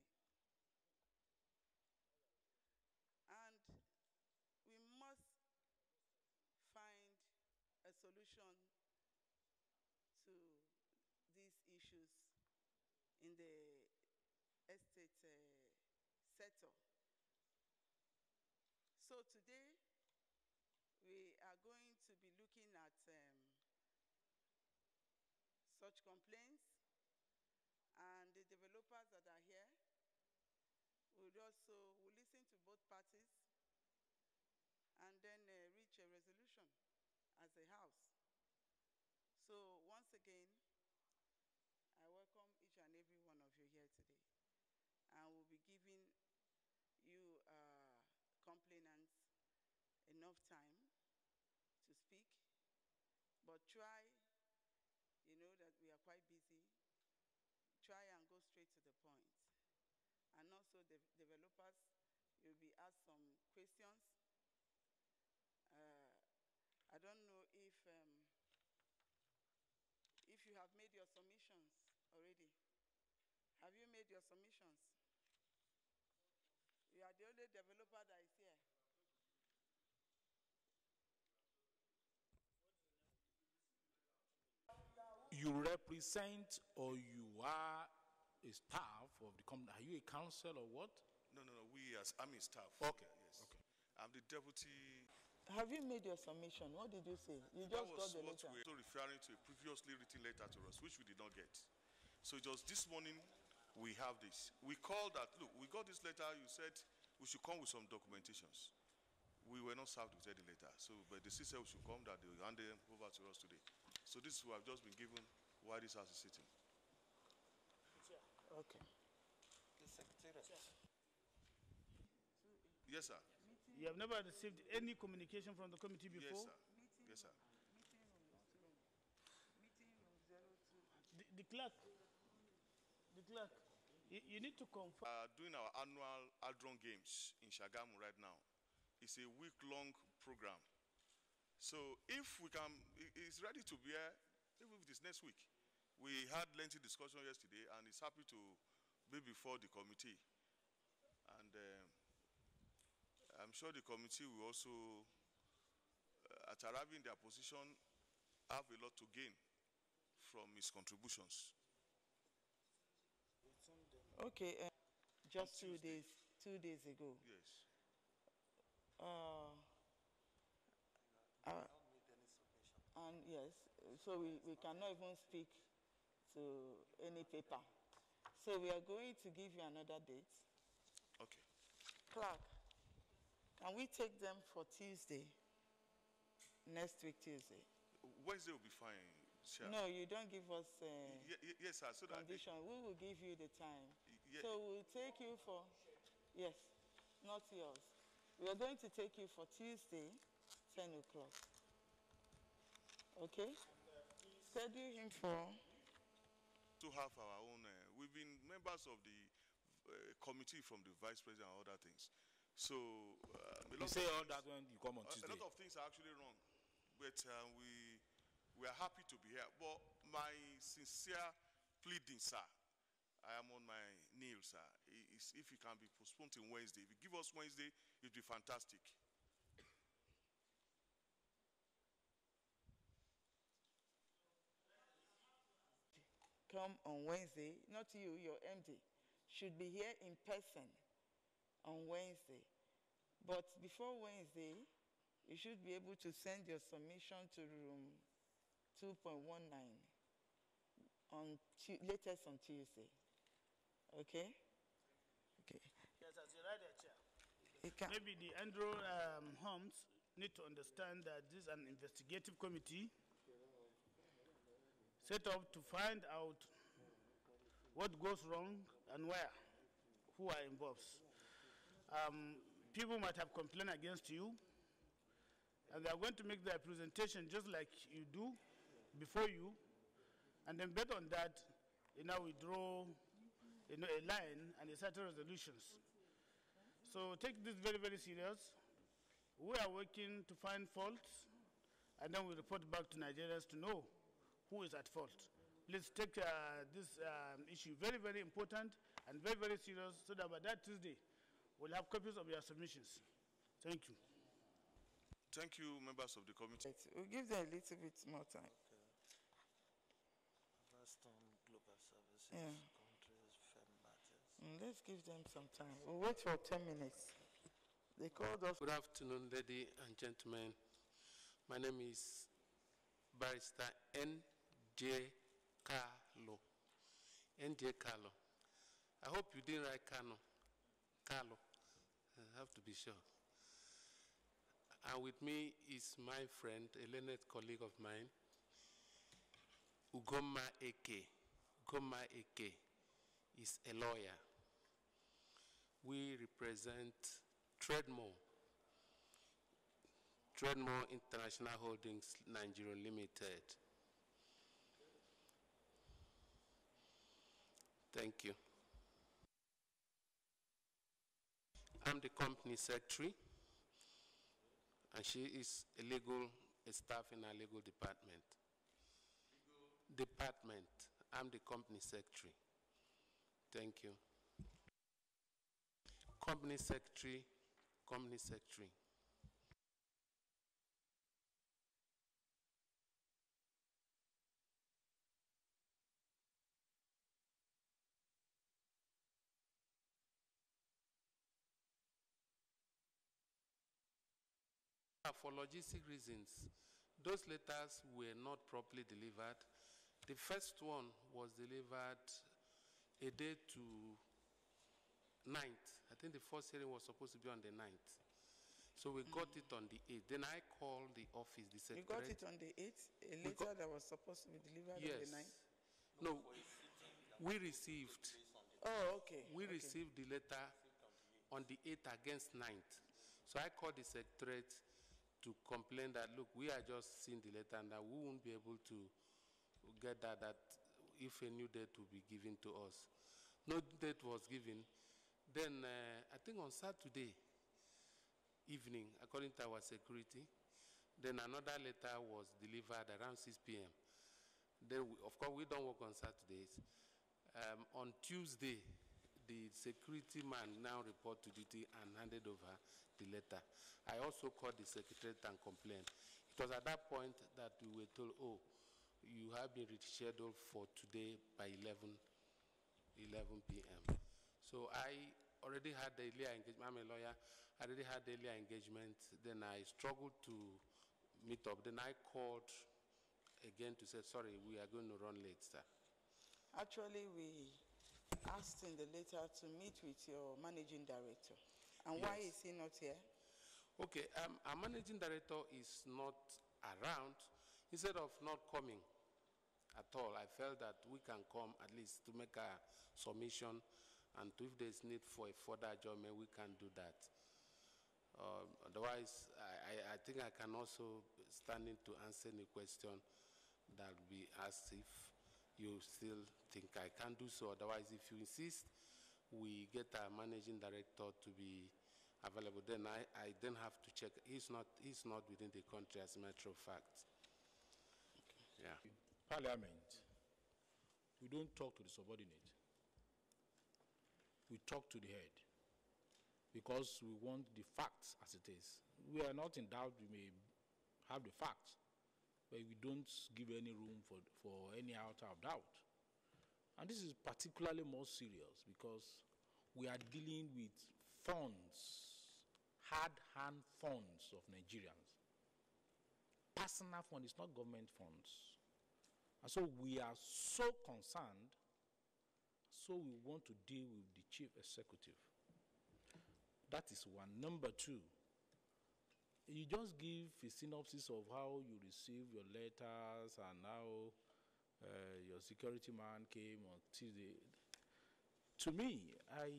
community. And we must find a solution to these issues in the estate sector. So today, we are going to be looking at such complaints, and the developers that are here will listen to both parties and then reach a resolution as a house. So once again, I welcome each and every one of you here today, and we'll be giving you complainants enough time to speak, but try, you know that we are quite busy, try and go straight to the point. And also the developers, you'll be asked some questions. I don't know if you have made your submissions already. Have you made your submissions? You are the only developer that is here. You represent, or you are a staff of the company? Are you a council or what? No. I'm a staff. Okay. Yes. Okay. I'm the deputy. Have you made your submission? What did you say? You just got the letter. That was what we were referring to, a previously written letter to us, which we did not get. So just this morning, we have this. We called that, look, we got this letter, you said we should come with some documentations. We were not served with any letter. So, but the city said we should come, that they will hand them over to us today. So this is what I've just been given while this house is sitting. Okay. The secretary. Yes, sir. You have never received any communication from the committee before? Yes, sir. Yes, sir. The clerk, you need to confirm. Doing our annual Aldron Games in Shagamu right now. It's a week-long program. So if we can, it's ready to be here, even if it's next week. We had lengthy discussion yesterday, and it's happy to be before the committee. And I'm sure the committee will also, at arriving their position, have a lot to gain from its contributions. Okay, just 2 days ago. Yes. And yes, so we cannot even speak to any paper. So we are going to give you another date. Okay. Clerk, can we take them for Tuesday? Next week, Tuesday. Wednesday will be fine, sir. No, you don't give us yes, sir. So condition. We will give you the time. Yeah. So we'll take you for, yes, not yours. We are going to take you for Tuesday, 10 o'clock. Okay? Schedule him for... To have our own, we've been members of the committee from the vice president and other things. So, you say all that when you come on Tuesday. A lot of things are actually wrong, but we are happy to be here. But my sincere pleading, sir, I am on my knees, sir. If it can be postponed till Wednesday, if you give us Wednesday, it would be fantastic. Come on Wednesday, not you, your MD, should be here in person on Wednesday. But before Wednesday, you should be able to send your submission to room 2.19 on latest on Tuesday. Okay? Okay. Yes, as you write there, Chair. Maybe the Andrew Holmes need to understand that this is an investigative committee set up to find out what goes wrong and where, who are involved. People might have complained against you, and they are going to make their presentation just like you do before you, and then based on that, we draw a line and a set of resolutions. So take this very, very serious. We are working to find faults, and then we report back to Nigerians to know who is at fault. please take this issue very, very important and very, very serious, so that by that Tuesday, we'll have copies of your submissions. Thank you. Thank you, members of the committee. Right. We'll give them a little bit more time. Vast on global services, Yeah. countries, firm matters. Let's give them some time. We'll wait for 10 minutes. They called us. Good afternoon, ladies and gentlemen. My name is Barrister N.J. Carlo. N.J. Carlo. I hope you didn't write Carlo. Carlo. I have to be sure. And with me is my friend, a learned colleague of mine, Ugoma Eke. Ugoma Eke is a lawyer. We represent Trademore International Holdings Nigeria Limited. Thank you. I'm the company secretary, and she is a staff in our legal department. I'm the company secretary. Thank you. Company secretary. For logistic reasons, those letters were not properly delivered. The first one was delivered a day to 9th. I think the first hearing was supposed to be on the 9th. So we got it on the 8th. Then I called the office, the You secretary. got it on the 8th? A letter that was supposed to be delivered on the 9th? No, we received. Oh, okay. We received the letter on the 8th against 9th. So I called the secretariat to complain that, look, we are just seeing the letter and that we won't be able to get that if a new date will be given to us. No date was given. Then I think on Saturday evening, according to our security, then another letter was delivered around 6 p.m. Then, of course, we don't work on Saturdays. On Tuesday, the security man now reported to duty and handed over the letter. I also called the secretariat and complained. It was at that point that we were told, oh, you have been rescheduled for today by 11 p.m. So I already had the earlier engagement. I'm a lawyer. I already had the earlier engagement. Then I struggled to meet up. Then I called again to say, sorry, we are going to run late, sir. Actually, we asked in the letter to meet with your managing director. And why is he not here? Okay, our managing director is not around. Instead of not coming at all, I felt that we can come at least to make a submission, and if there's need for a further adjournment, we can do that. Otherwise, I think I can also stand in to answer any question that will be asked if you still think I can do so. Otherwise, if you insist, we get our managing director to be available. Then I then have to check. He's not within the country, as a matter of fact. Okay. Yeah. Parliament, we don't talk to the subordinate. We talk to the head because we want the facts as it is. We are not in doubt. We may have the facts, but we don't give any room for any iota of doubt. And this is particularly more serious because we are dealing with funds, hard-hand funds of Nigerians. Personal funds, it's not government funds. And so we are so concerned, so we want to deal with the chief executive. That is one. Number two, you just give a synopsis of how you receive your letters and how your security man came on Tuesday. To me, I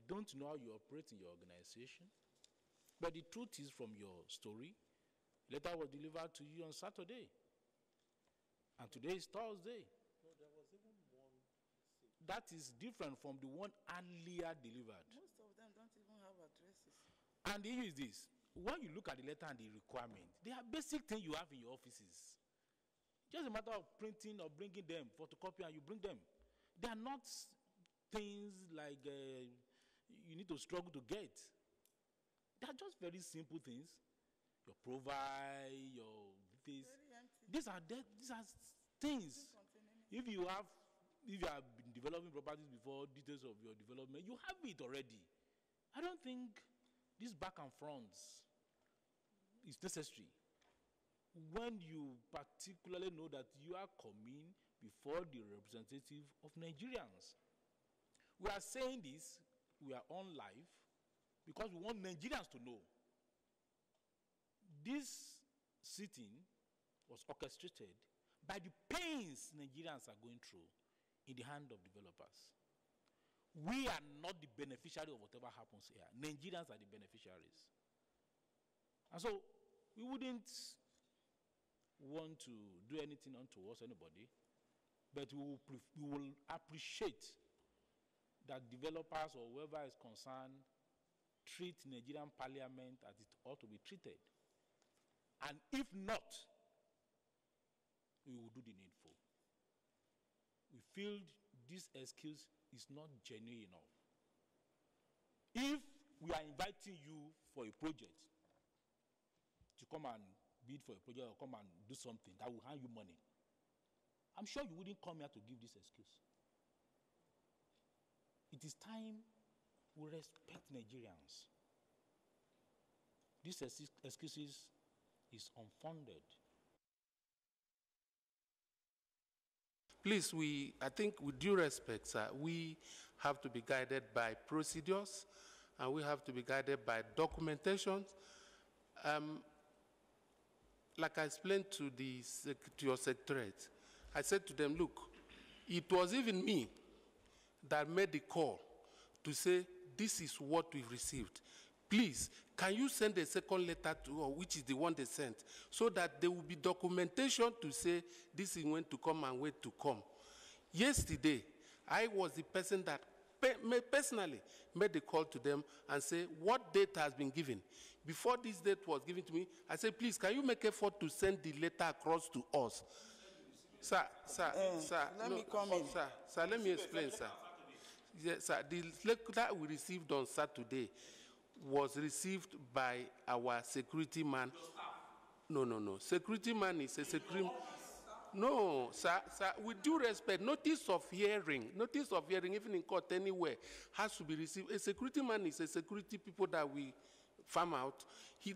don't know how you operate in your organization, but the truth is from your story, letter was delivered to you on Saturday, and today is Thursday. No, there was even one. That is different from the one earlier delivered. Most of them don't even have addresses. And the issue is this. When you look at the letter and the requirement, they are basic things you have in your offices. Just a matter of printing or bringing them, photocopy, and you bring them. They are not things like you need to struggle to get. They are just very simple things. Your provide, your this. These are things. If you have been developing properties before, details of your development, you have it already. I don't think this back and fronts is necessary. When you particularly know that you are coming before the representative of Nigerians. We are saying this, we are on live, because we want Nigerians to know. This sitting was orchestrated by the pains Nigerians are going through in the hand of developers. We are not the beneficiary of whatever happens here. Nigerians are the beneficiaries. And so, we wouldn't want to do anything untowards anybody, but we will appreciate that developers or whoever is concerned treat Nigerian parliament as it ought to be treated. And if not, we will do the needful. We feel this excuse is not genuine enough. If we are inviting you for a project, to come and bid for a project or come and do something that will hand you money, I'm sure you wouldn't come here to give this excuse. It is time we respect Nigerians. These excuses is unfounded. Please, I think with due respect, sir, we have to be guided by procedures and we have to be guided by documentation. Like I explained to your secretariat, I said to them, look, it was even me that made the call to say, this is what we've received. Please, can you send a second letter to us, which is the one they sent, so that there will be documentation to say this is when to come and when to come. Yesterday, I was the person that personally made the call to them and say, what date has been given? Before this date was given to me, I said, please, can you make effort to send the letter across to us? Sir, let me come in. Sir, let me explain, sir. Yes, sir, the letter we received on Saturday was received by our security man. No. Security man is a security. No, sir, with due respect, notice of hearing, even in court anywhere, has to be received. A security man is a security people that we farm out.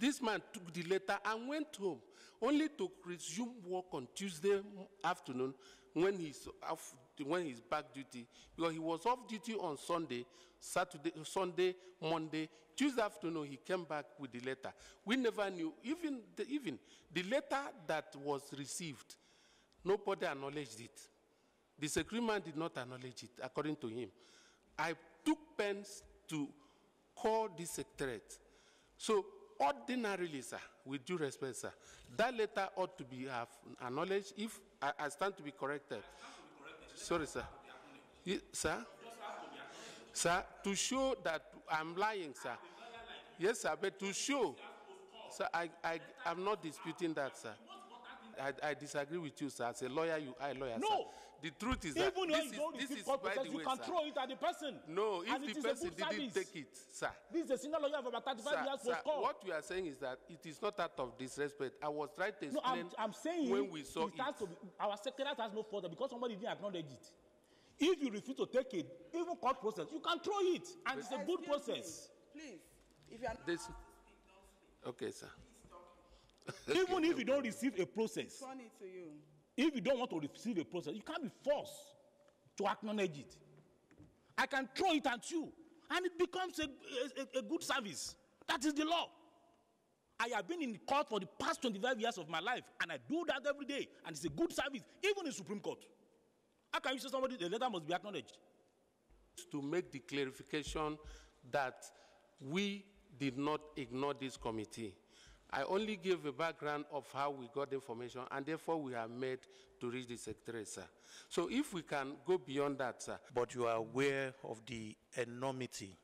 This man took the letter and went home, only to resume work on Tuesday afternoon when he's back duty, because he was off duty on Sunday, Sunday, Monday. Tuesday afternoon, he came back with the letter. We never knew, even the letter that was received, nobody acknowledged it. The secretary man did not acknowledge it, according to him. I took pens to call the secretariat. So, ordinarily, sir, with due respect, sir, that letter ought to be acknowledged if I stand to be corrected. Sorry, sir. Sir? Sir, to show that I'm lying, sir. Yes, sir, but to show, sir, I'm not disputing that, sir. I disagree with you, sir. As a lawyer, I lawyer, no. Sir. The truth is that even this is by the way, you can sir. Throw it at the person. No, if the person didn't take it, sir. This is a senior lawyer for about 35 years. Sir, what we are saying is that it is not out of disrespect. I was trying to explain. No, I'm saying when we saw it. Our secretariat has no further because somebody didn't acknowledge it. If you refuse to take it, even court process, you can throw it, and but it's a good process. Please, if you are this, okay, sir. Even if you don't receive a process, funny to you. If you don't want to receive a process, you can't be forced to acknowledge it. I can throw it at you, and it becomes a good service. That is the law. I have been in the court for the past 25 years of my life, and I do that every day, and it's a good service, even in Supreme Court. How can you say somebody, the letter must be acknowledged? To make the clarification that we did not ignore this committee. I only gave a background of how we got the information, and therefore we are made to reach the secretary, sir. So if we can go beyond that, sir. But you are aware of the enormity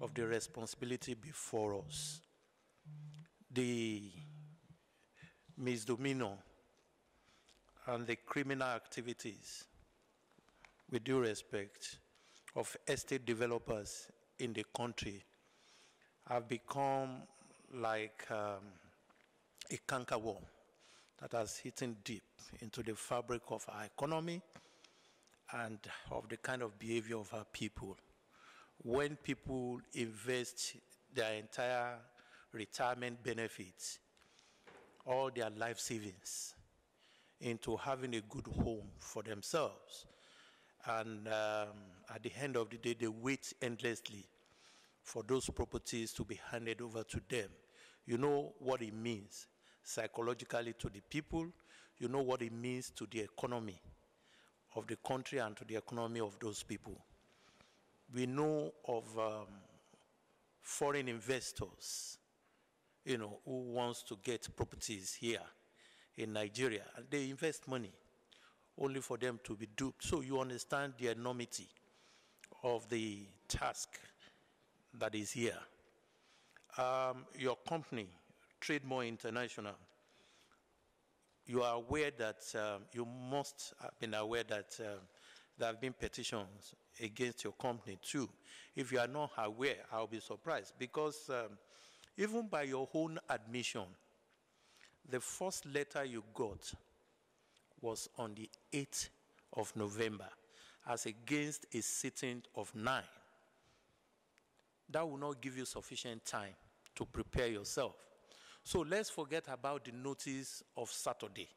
of the responsibility before us. The misdemeanor and the criminal activities, with due respect, of estate developers in the country have become like a cankerworm that has hidden deep into the fabric of our economy and of the kind of behavior of our people. When people invest their entire retirement benefits, all their life savings, into having a good home for themselves, and at the end of the day, they wait endlessly for those properties to be handed over to them. You know what it means psychologically to the people. You know what it means to the economy of the country and to the economy of those people. We know of foreign investors, who wants to get properties here in Nigeria, and they invest money only for them to be duped. So you understand the enormity of the task that is here. Your company, Trademore International, you are aware that, you must have been aware that there have been petitions against your company too. If you are not aware, I'll be surprised, because even by your own admission, the first letter you got was on the 8th of November, as against a sitting of 9. That will not give you sufficient time to prepare yourself. So let's forget about the notice of Saturday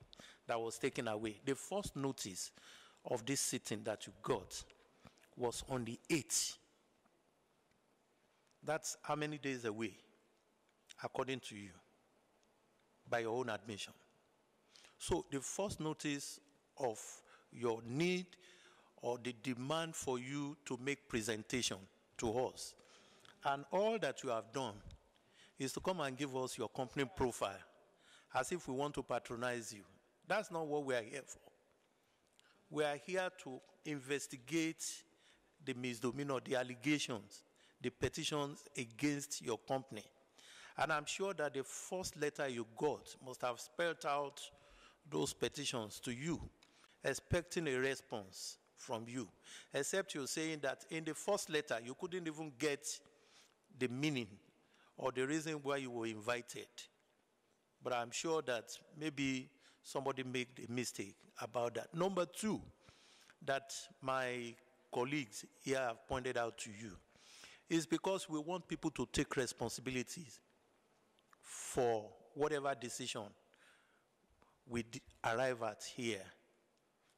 that was taken away. The first notice of this sitting that you got was on the 8th. That's how many days away, according to you, by your own admission? So the first notice of your need or the demand for you to make presentation to us, and all that you have done, is to come and give us your company profile as if we want to patronize you. That's not what we are here for. We are here to investigate the misdemeanor, the allegations, the petitions against your company. And I'm sure that the first letter you got must have spelled out those petitions to you, expecting a response from you, except you're saying that in the first letter you couldn't even get the meaning or the reason why you were invited. But I'm sure that maybe somebody made a mistake about that. Number two, that my colleagues here have pointed out to you, is because we want people to take responsibilities for whatever decision we arrive at here.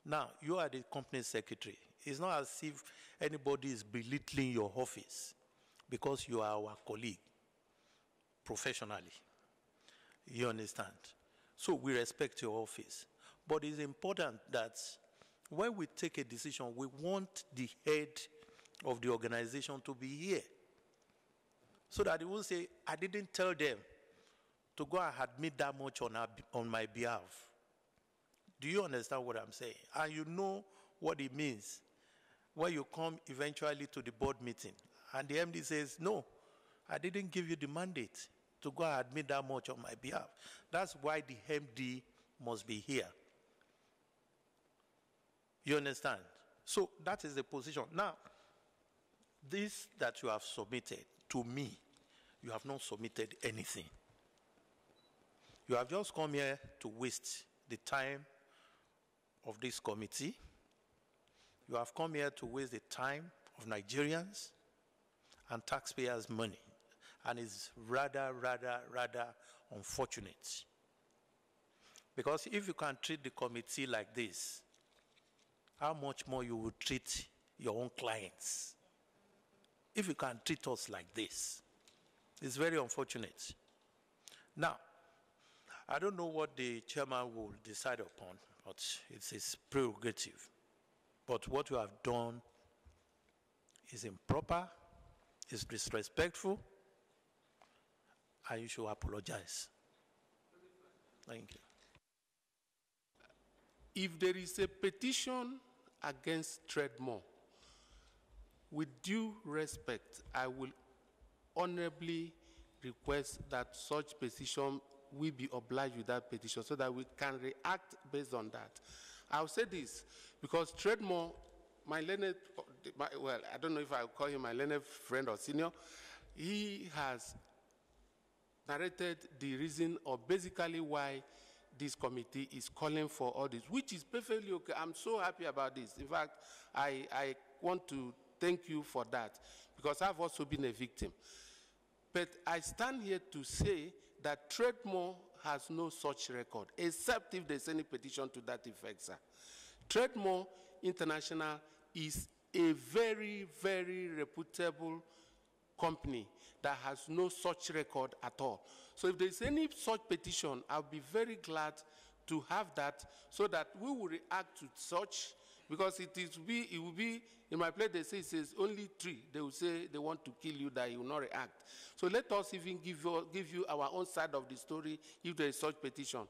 Now, you are the company secretary. It's not as if anybody is belittling your office because you are our colleague professionally. You understand? So we respect your office. But it's important that when we take a decision, we want the head of the organization to be here, so that he will say, I didn't tell them to go and admit that much on my behalf. Do you understand what I'm saying? And you know what it means when you come eventually to the board meeting and the MD says, no, I didn't give you the mandate to go and admit that much on my behalf. That's why the MD must be here. You understand? So that is the position. Now, this that you have submitted to me, you have not submitted anything. You have just come here to waste the time of this committee. You have come here to waste the time of Nigerians and taxpayers' money. And it's rather unfortunate. Because if you can treat the committee like this, how much more you would treat your own clients? If you can treat us like this, it's very unfortunate. Now, I don't know what the chairman will decide upon, but it's his prerogative. But what you have done is improper, is disrespectful, and you should apologize. Thank you. If there is a petition against Trademore, with due respect, I will honorably request that such petition we be obliged with that petition so that we can react based on that. I'll say this, because Trademore, my learned, well, I don't know if I'll call him my learned friend or senior, he has narrated the reason or basically why this committee is calling for all this, which is perfectly okay. I'm so happy about this. In fact, I want to thank you for that, because I've also been a victim. But I stand here to say that Trademore has no such record, except if there's any petition to that effect, sir. Trademore International is a very, very reputable company that has no such record at all. So if there's any such petition, I'll be very glad to have that so that we will react to such, because it will be, in my place they say it says only 3. They will say they want to kill you, that you will not react. So let us even give you our own side of the story if there is such petition.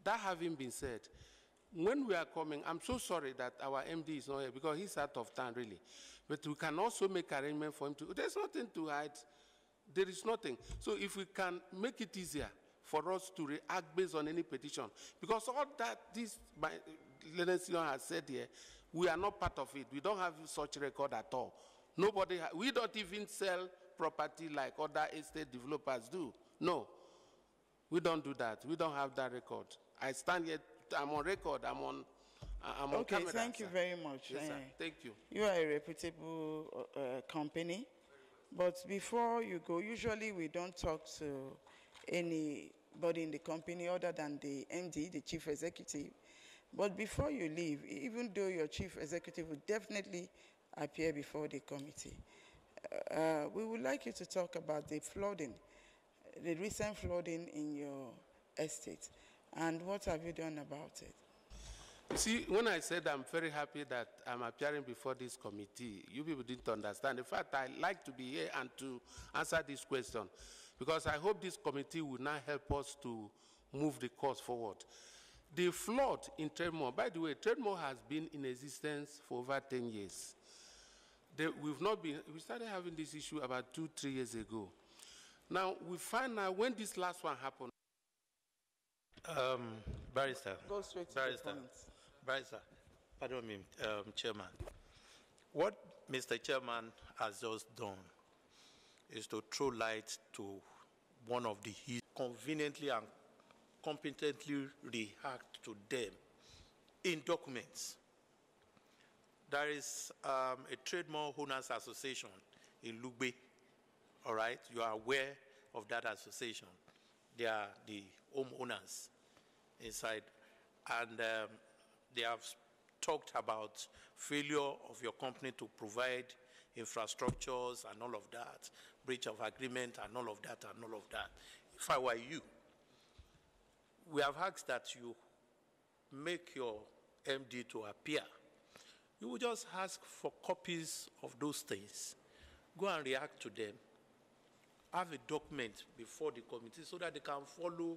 That having been said, when we are coming, I'm so sorry that our MD is not here because he's out of town really. But we can also make arrangement for him to, there's nothing to hide. There is nothing. So if we can make it easier for us to react based on any petition, because all that this my learned senior has said here, we are not part of it. We don't have such record at all. Nobody, we don't even sell property like other estate developers do. No, we don't do that. We don't have that record. I stand here, I'm on record, I'm on okay, camera. thank you very much. Yes, sir. Thank you. You are a reputable company. But before you go, usually we don't talk to anybody in the company other than the MD, the chief executive. But before you leave, even though your chief executive will definitely appear before the committee, we would like you to talk about the flooding, the recent flooding in your estate, and what have you done about it? You see, when I said I'm very happy that I'm appearing before this committee, you people didn't understand. In fact, I like to be here and to answer this question, because I hope this committee will now help us to move the cause forward. The flood in Trademore, by the way, Trademore has been in existence for over 10 years. We started having this issue about 2-3 years ago. Now, we find out when this last one happened. Barrister. Go straight to Barrister. the point. Barrister, pardon me, Chairman. What Mr. Chairman has just done is to throw light to one of the issues, conveniently and competently react to them in documents. There is a Trademore Owners Association in Lugbe, all right? You are aware of that association. They are the homeowners inside, and they have talked about failure of your company to provide infrastructures and all of that, breach of agreement and all of that and all of that. If I were you, we have asked that you make your MD to appear. You will just ask for copies of those things. Go and react to them. Have a document before the committee so that they can follow.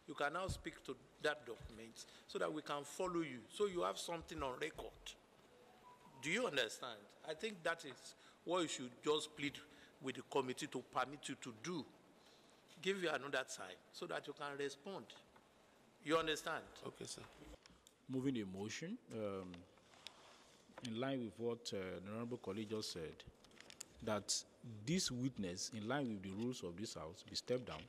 You can now speak to that document so that we can follow you, so you have something on record. Do you understand? I think that is what you should just plead with the committee to permit you to do. Give you another time so that you can respond. You understand? Okay, sir. Moving the motion, in line with what the Honorable colleague just said, that this witness, in line with the rules of this House, be stepped down.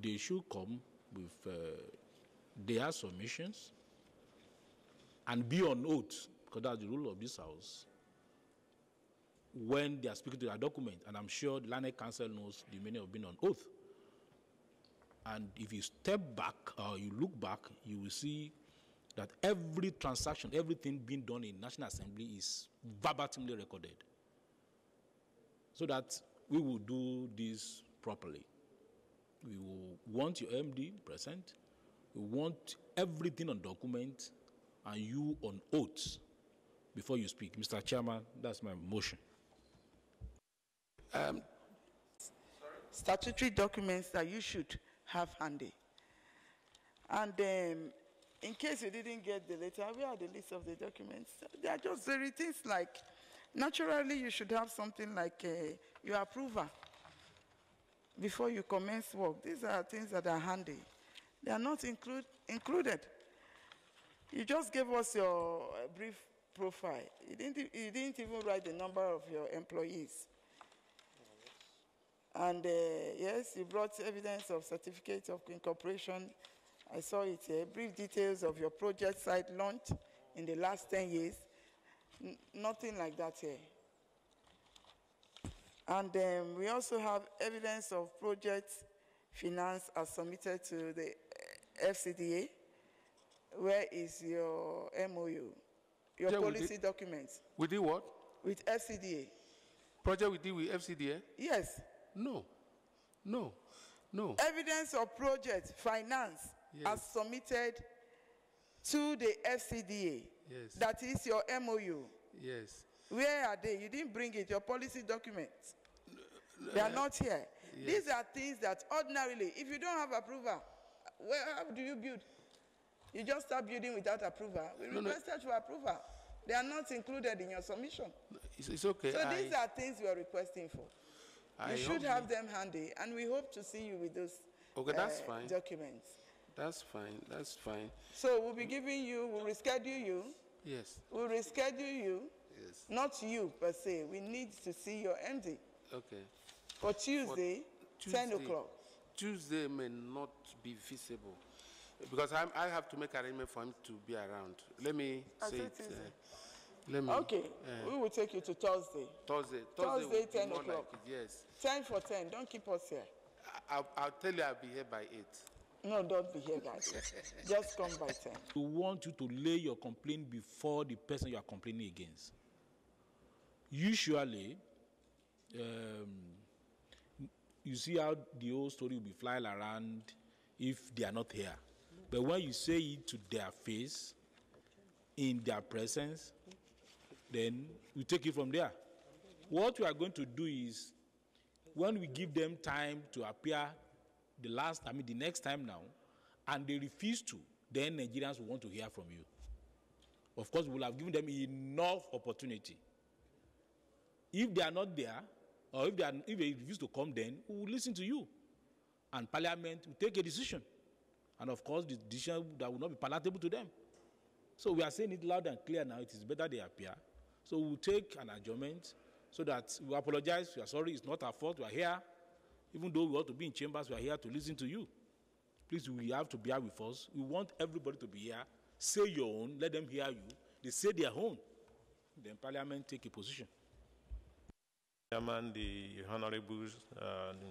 They should come with their submissions and be on oath, because that's the rule of this House, when they are speaking to their document. And I'm sure the Learned Council knows the meaning of being on oath. And if you step back or you look back, you will see that every transaction, everything being done in National Assembly is verbatimly recorded. So that we will do this properly. We will want your MD present. We want everything on document and you on oath before you speak. Mr. Chairman, that's my motion. Statutory documents that you should have handy. And in case you didn't get the letter, where are the list of the documents? They are just very things like, naturally you should have something like your approval. before you commence work. These are things that are handy. They are not included. You just gave us your brief profile. You didn't even write the number of your employees. And yes, you brought evidence of certificate of incorporation. I saw it here. Brief details of your project site launch in the last 10 years. Nothing like that here. And we also have evidence of project finance as submitted to the FCDA. Where is your MOU? Your policy documents? We did what? With FCDA. Project we did with FCDA? Yes. No. No. No. Evidence of project finance as submitted to the FCDA. Yes. That is your MOU. Yes. Where are they? You didn't bring it, your policy documents. They are not here. Yes. These are things that ordinarily, if you don't have approval, how do you build? You just start building without approval. We requested for approval. They are not included in your submission. It's okay. So these are things we are requesting for. You should have them handy, and we hope to see you with those that's fine. Documents. That's fine. That's fine. So we'll be giving you, we'll reschedule you. Yes. We'll reschedule you. Yes. Not you per se. We need to see your MD. Okay. For Tuesday, 10 o'clock. Tuesday may not be feasible because I have to make arrangement for him to be around. Let me say it. Let me. Okay. We will take you to Thursday. Thursday 10 o'clock. Like yes. 10 for 10. Don't keep us here. I'll tell you I'll be here by 8. No, don't be here by 8. Just come by 10. We want you to lay your complaint before the person you are complaining against. Usually, you see how the whole story will be flying around if they are not here. But when you say it to their face, in their presence, then we take it from there. What we are going to do is, when we give them time to appear the next time now, and they refuse to, then Nigerians will want to hear from you. Of course, we will have given them enough opportunity. If they are not there, or if they refuse to come, then we will listen to you. And Parliament will take a decision. And of course, the decision that will not be palatable to them. So we are saying it loud and clear now. It is better they appear. So we will take an adjournment so that we apologize. We are sorry. It's not our fault. We are here. Even though we ought to be in chambers, we are here to listen to you. Please, we have to bear with us. We want everybody to be here. Say your own. Let them hear you. They say their own. Then Parliament take a position. Chairman, the honorables,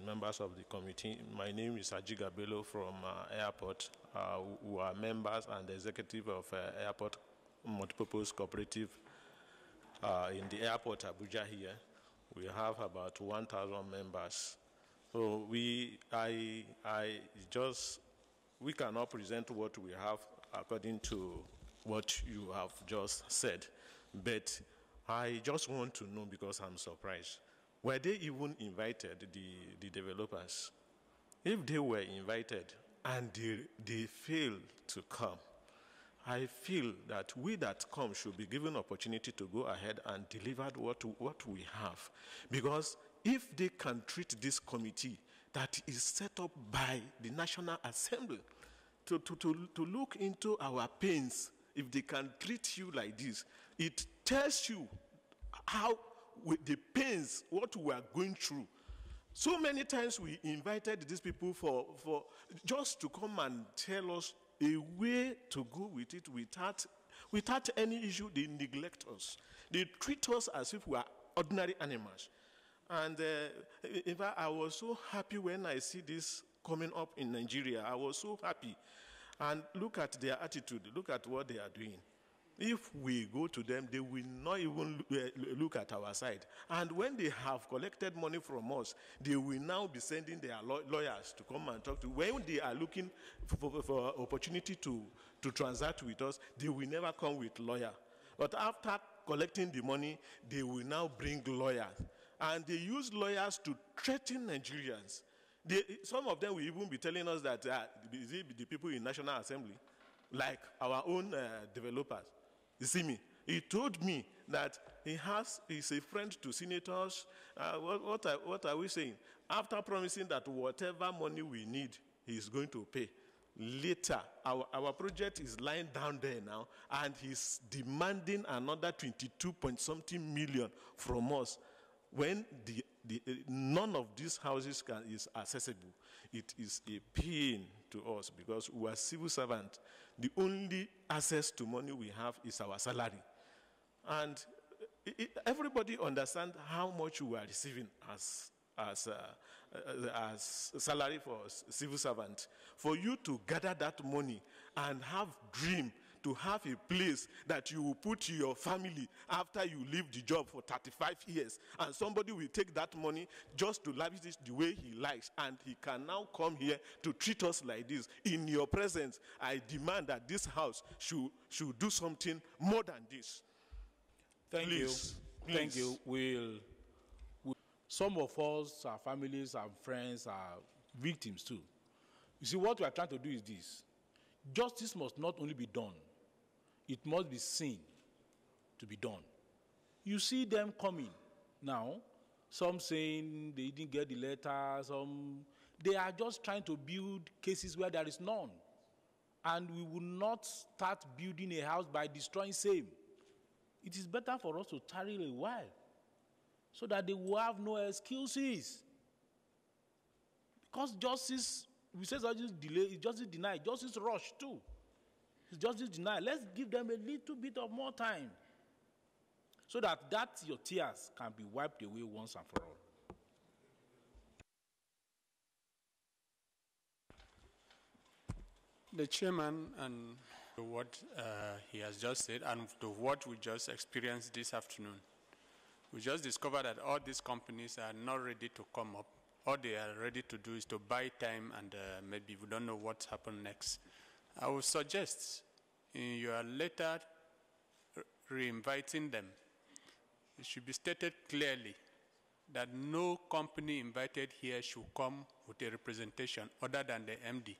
members of the committee, my name is Ajiga Bello from Airport, who are members and executive of Airport Multipurpose Cooperative in the airport Abuja here. We have about 1,000 members. So we cannot present what we have according to what you have just said, but I just want to know, because I'm surprised. Were they even invited, the developers? If they were invited and they failed to come, I feel that we that come should be given opportunity to go ahead and deliver what we have. Because if they can treat this committee that is set up by the National Assembly to look into our pains, if they can treat you like this, it tells you how with the pains, what we are going through. So many times we invited these people for just to come and tell us a way to go with it without any issue. They neglect us. They treat us as if we are ordinary animals. And in fact, I was so happy when I see this coming up in Nigeria. I was so happy. And look at their attitude. Look at what they are doing. If we go to them, they will not even look at our side. And when they have collected money from us, they will now be sending their lawyers to come and talk to. When they are looking for opportunity to transact with us, they will never come with lawyer. But after collecting the money, they will now bring lawyers. And they use lawyers to threaten Nigerians. Some of them will even be telling us that the people in National Assembly, like our own developers. You see me? He told me that he's a friend to senators. What are we saying? After promising that whatever money we need, he's going to pay. Later, our project is lying down there now, and he's demanding another 22-point-something million from us when none of these houses is accessible. It is a pain to us because we are civil servants. The only access to money we have is our salary. And everybody understands how much we are receiving as salary for civil servant. For you to gather that money and have dream to have a place that you will put your family after you leave the job for 35 years, and somebody will take that money just to lavish it the way he likes, and he can now come here to treat us like this. In your presence, I demand that this house should do something more than this. Thank you. Thank you. Some of us, our families, our friends, are victims too. You see, what we are trying to do is this. Justice must not only be done, it must be seen to be done. You see them coming now, some saying they didn't get the letter, they are just trying to build cases where there is none. And we will not start building a house by destroying same. It is better for us to tarry a while so that they will have no excuses. Because justice, we say justice delay, it's justice denied, justice rush too. It's justice denied. Let's give them a little bit of more time so that your tears can be wiped away once and for all. The chairman, and what he has just said, and to what we just experienced this afternoon, we just discovered that all these companies are not ready to come up. All they are ready to do is to buy time, and maybe we don't know what's happened next. I would suggest in your letter re-inviting them, it should be stated clearly that no company invited here should come with a representation other than the MD.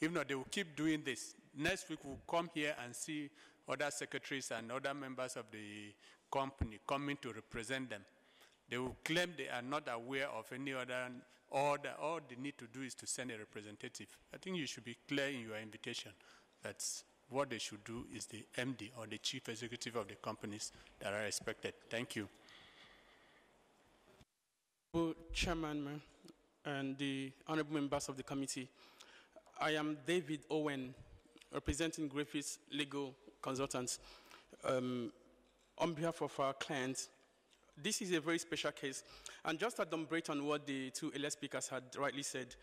If not, they will keep doing this. Next week, we'll come here and see other secretaries and other members of the company coming to represent them. They will claim they are not aware of any other order. All they need to do is to send a representative. I think you should be clear in your invitation that what they should do is the MD or the chief executive of the companies that are expected. Thank you. Chairman and the honorable members of the committee, I am David Owen, representing Griffiths Legal Consultants. On behalf of our clients, this is a very special case. And just to elaborate on what the two earlier speakers had rightly said,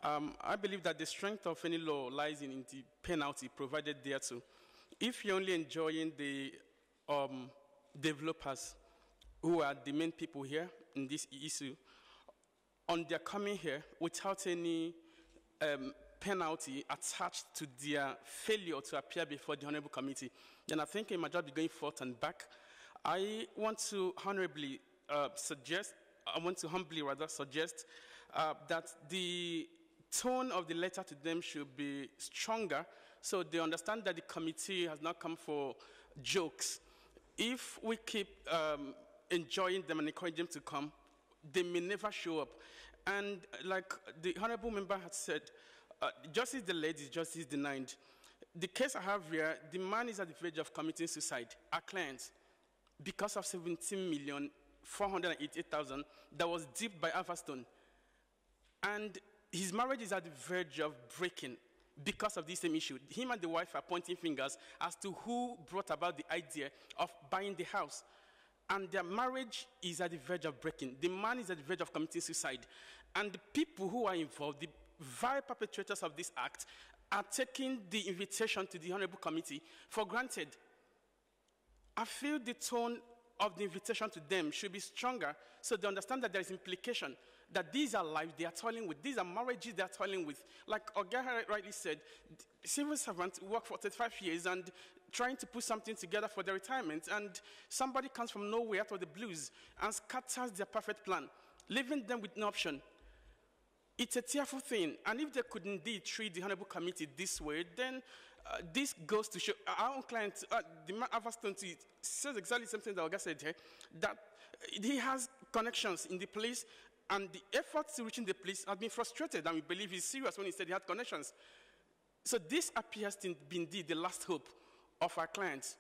I believe that the strength of any law lies in the penalty provided thereto. If you're only enjoying the developers who are the main people here in this issue, on their coming here without any penalty attached to their failure to appear before the Honorable Committee, then I think it might just be going forth and back. I want to humbly suggest that the tone of the letter to them should be stronger so they understand that the committee has not come for jokes. If we keep enjoying them and encouraging them to come, they may never show up. And like the Honorable Member had said, justice delayed is justice denied. The case I have here, the man is at the verge of committing suicide. Our client, because of 17,488,000 that was dipped by Alphastone. And his marriage is at the verge of breaking because of this same issue. Him and the wife are pointing fingers as to who brought about the idea of buying the house. And their marriage is at the verge of breaking. The man is at the verge of committing suicide. And the people who are involved, the vile perpetrators of this act, are taking the invitation to the Honorable Committee for granted. I feel the tone of the invitation to them should be stronger so they understand that there is implication, that these are lives they are toiling with, these are marriages they are toiling with. Like Oga rightly said, civil servants work for 35 years and trying to put something together for their retirement, and somebody comes from nowhere out of the blues and scatters their perfect plan, leaving them with no option. It's a tearful thing, and if they could indeed treat the Honorable Committee this way, then this goes to show our own client, the man Everstone, says exactly the same thing that Oga said here, that he has connections in the police, and the efforts to reaching the police have been frustrated, and we believe he's serious when he said he had connections. So this appears to be indeed the last hope of our clients.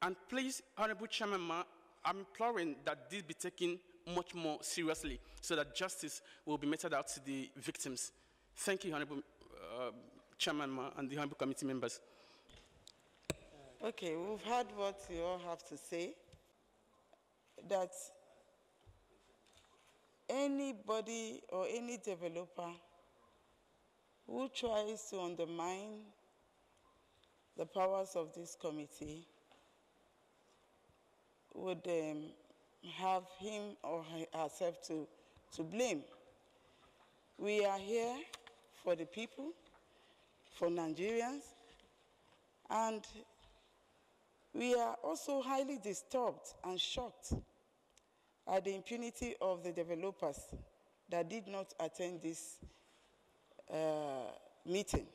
And please, Honorable Chairman Ma, I'm imploring that this be taken much more seriously so that justice will be meted out to the victims. Thank you, Honorable Chairman Ma and the Honorable Committee members. Okay, we've heard what you all have to say, that anybody or any developer who tries to undermine the powers of this committee would have him or herself to blame. We are here for the people, for Nigerians, and we are also highly disturbed and shocked at the impunity of the developers that did not attend this meeting.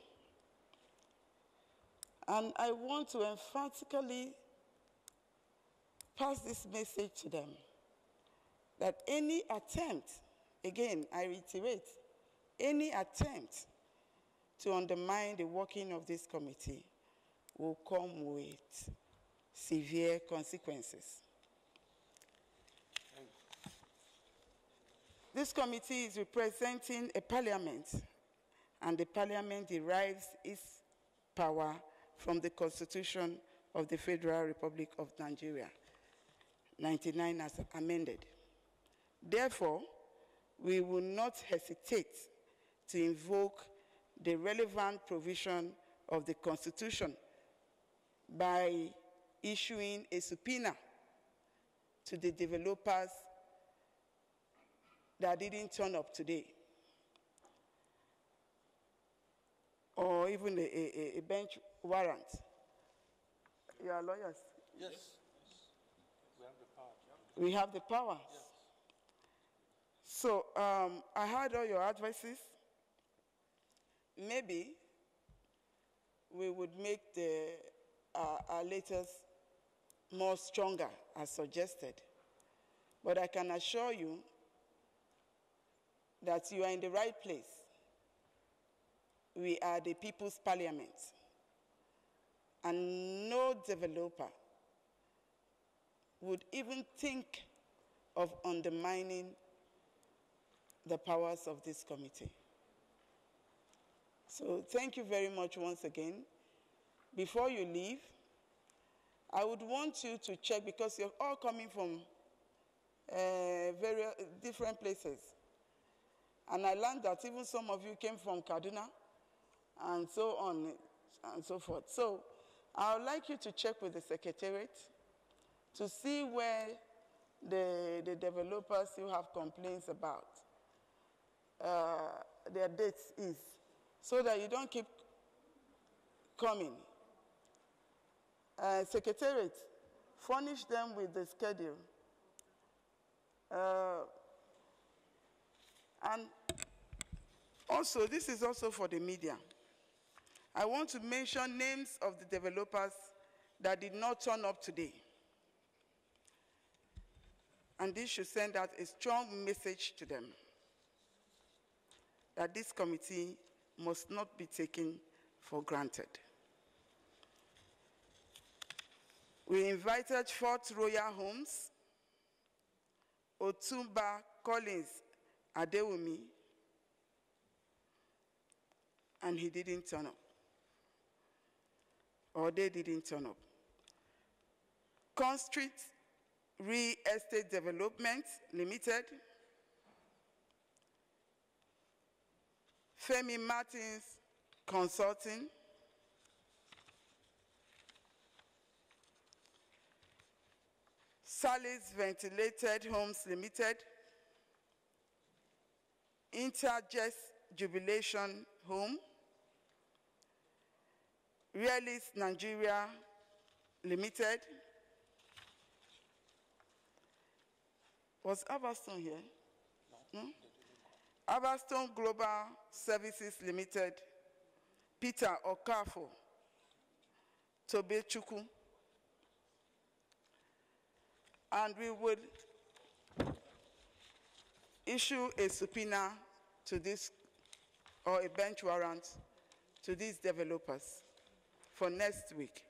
And I want to emphatically pass this message to them, that any attempt, again, I reiterate, any attempt to undermine the working of this committee will come with severe consequences. This committee is representing a parliament, and the parliament derives its power from the Constitution of the Federal Republic of Nigeria, 99 as amended. Therefore, we will not hesitate to invoke the relevant provision of the Constitution by issuing a subpoena to the developers that didn't turn up today, or even a bench warrant. You are lawyers? Yes. We have the power. Yes. So I heard all your advices. Maybe we would make our letters more stronger, as suggested. But I can assure you that you are in the right place. We are the People's Parliament. And no developer would even think of undermining the powers of this committee. So thank you very much once again. Before you leave, I would want you to check, because you're all coming from various different places. And I learned that even some of you came from Kaduna and so on and so forth. So I would like you to check with the Secretariat to see where the developers who have complaints about their dates is, so that you don't keep coming. Secretariat, furnish them with the schedule. And also, this is also for the media. I want to mention names of the developers that did not turn up today. And this should send out a strong message to them that this committee must not be taken for granted. We invited Fort Royal Homes, Otumba Collins Adewumi, and he didn't turn up. Or they didn't turn up. Constreet Real Estate Development Limited, Femi Martins Consulting, Sally's Ventilated Homes Limited, Interjest Jubilation Home, Realist Nigeria Limited. Was Everstone here? No? Everstone Global Services Limited, Peter Okafo, Tobechukwu. And we would issue a subpoena to this, or a bench warrant to these developers for next week.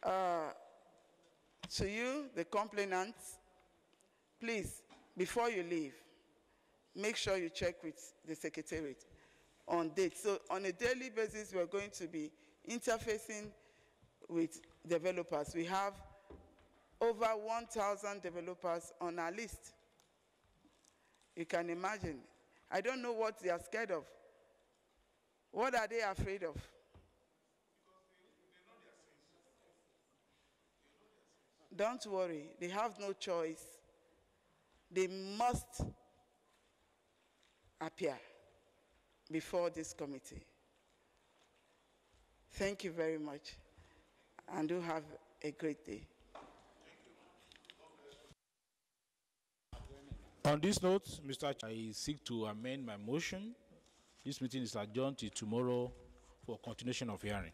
To you, the complainants, please, before you leave, make sure you check with the Secretariat on dates. So on a daily basis, we're going to be interfacing with developers. We have over 1,000 developers on our list. You can imagine. I don't know what they are scared of. What are they afraid of? Don't worry, they have no choice. They must appear before this committee. Thank you very much, and do have a great day. On this note, Mr. Chair, I seek to amend my motion. This meeting is adjourned till tomorrow for continuation of hearing.